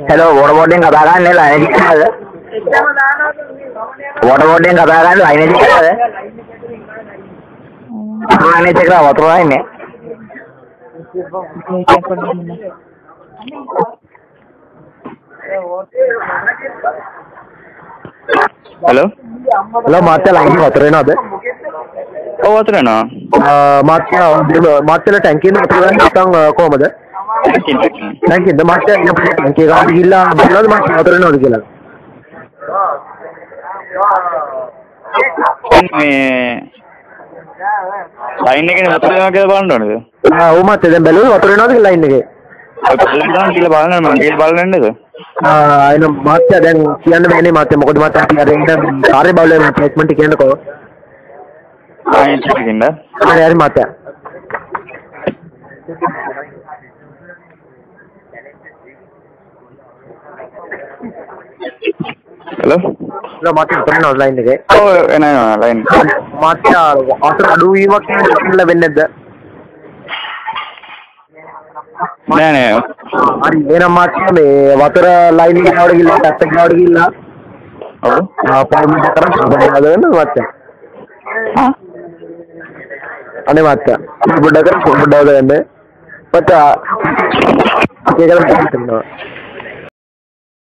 Hello, water boarding kata kan ni line ni ada. Water boarding kata kan line ni ada. Line ni cakap water line ni. Hello? Hello, Martha line water ni ada. Oh, water na? Martha tanki ni water ni tang ko ada. Tanki, the Martha ni tanki kan gila, benar Martha water ni ada gila. Line එක නේ වතුර යනවා කියලා බලන්න ඕනේද? ඔව් මත් දැන් බැලුවා වතුර යනවාද කියලා ලයින් එකේ. ඔය බලන්න කියලා බලන්න මම කියලා බලන්න නේද? එන මාත්‍ය දැන් කියන්න බෑනේ මාත්‍ය මොකද මාත්‍ය අපි අර එන්න කාර්ය බහුල ප්ලේස්මන්ට් කියන්නකෝ. ඉන්න. හරි මාත්‍ය. Hello? Hello මාත්‍ය වතුර යනවා ලයින් එකේ. ඔව් එනවා ලයින්. මාත්‍ය වතුර අඩු වීමක් කියලා වෙන්නේ නැද්ද? නෑ නෑ. හරි එහෙනම් මාත්‍ය මේ වතුර ලයින් එකට ගිහලා ටැප් එකට ගිහලා ඔව්. පාවිච්චි කරලා සම්බන්ධ වෙන්න මාත්‍ය. අනේ මාත්‍ය පොඩ්ඩක් ගන්න. මට ඒක කරලා